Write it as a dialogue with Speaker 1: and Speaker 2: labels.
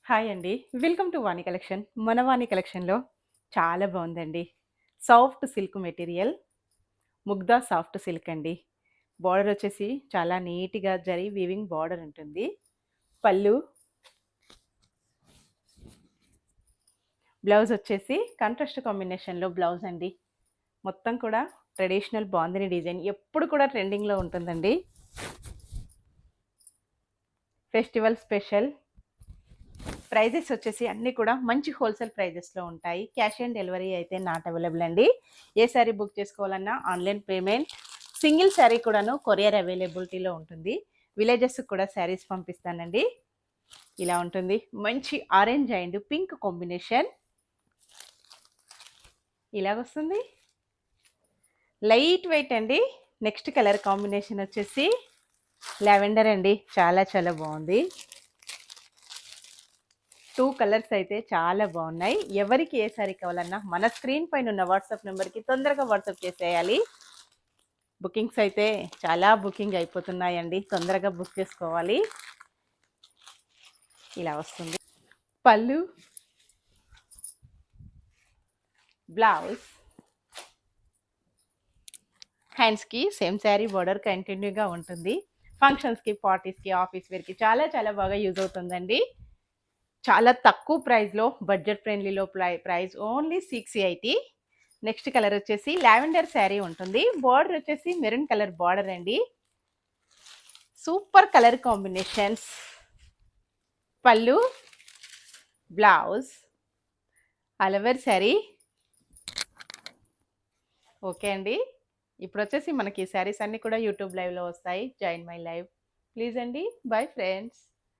Speaker 1: Hi అండి. Welcome to Vani collection. మన వాణి కలెక్షన్‌లో చాలా బావుందండి. Soft silk material, Mugdha soft silk అండి. బోర్డర్ వచ్చేసి చాలా నీట్‌గా జరీ వీవింగ్ బోర్డర్ ఉంటుంది. పళ్ళు, బ్లౌజ్ వచ్చేసి కాంట్రాస్ట్ కాంబినేషన్‌లో బ్లౌజ్ అండి. మొత్తం కూడా ట్రెడిషనల్ బాందిని డిజైన్ ఎప్పుడు కూడా ట్రెండింగ్‌లో ఉంటుందండి. ఫెస్టివల్ స్పెషల్ ప్రైజెస్ వచ్చేసి అన్నీ కూడా మంచి హోల్సేల్ ప్రైజెస్‌లో ఉంటాయి. క్యాష్ ఆన్ డెలివరీ అయితే నాట్ అవైలబుల్ అండి. ఏ శారీ బుక్ చేసుకోవాలన్నా ఆన్‌లైన్ పేమెంట్, సింగిల్ శారీ కూడాను కొరియర్ అవైలబిలిటీలో ఉంటుంది. విలేజెస్‌కి కూడా శారీస్ పంపిస్తానండి. ఇలా ఉంటుంది. మంచి ఆరెంజ్ అండ్ పింక్ కాంబినేషన్ ఇలాగొస్తుంది. లైట్ వెయిట్ అండి. నెక్స్ట్ కలర్ కాంబినేషన్ వచ్చేసి లావెండర్ అండి. చాలా చాలా బాగుంది. 2 కలర్స్ అయితే చాలా బాగున్నాయి. ఎవరికి ఏ సారీ కావాలన్నా మన స్క్రీన్ పైన ఉన్న వాట్సాప్ నెంబర్‌కి తొందరగా వాట్సాప్ చేసేయాలి. బుకింగ్స్ అయితే చాలా బుకింగ్ అయిపోతున్నాయండి. తొందరగా బుక్ చేసుకోవాలి. ఇలా వస్తుంది. పళ్ళు, బ్లౌజ్, హ్యాండ్స్‌కి సేమ్ శారీ బోర్డర్ కంటిన్యూగా ఉంటుంది. ఫంక్షన్స్‌కి, పార్టీస్‌కి, ఆఫీస్ వేర్‌కి చాలా చాలా బాగా యూజ్ అవుతుందండి. చాలా తక్కువ ప్రైస్‌లో బడ్జెట్ ఫ్రెండ్లీలో ప్రైస్ ఓన్లీ 680. నెక్స్ట్ కలర్ వచ్చేసి లావెండర్ శారీ ఉంటుంది. బోర్డర్ వచ్చేసి మెరూన్ కలర్ బోర్డర్ అండి. Super colour combinations. పళ్ళు, బ్లౌజ్, అలవర్ శారీ. ఓకే అండి. ఇప్పుడు వచ్చేసి మనకి శారీస్ అన్నీ కూడా యూట్యూబ్ లైవ్లో వస్తాయి. జాయిన్ మై లైవ్ ప్లీజ్ అండి. Bye friends.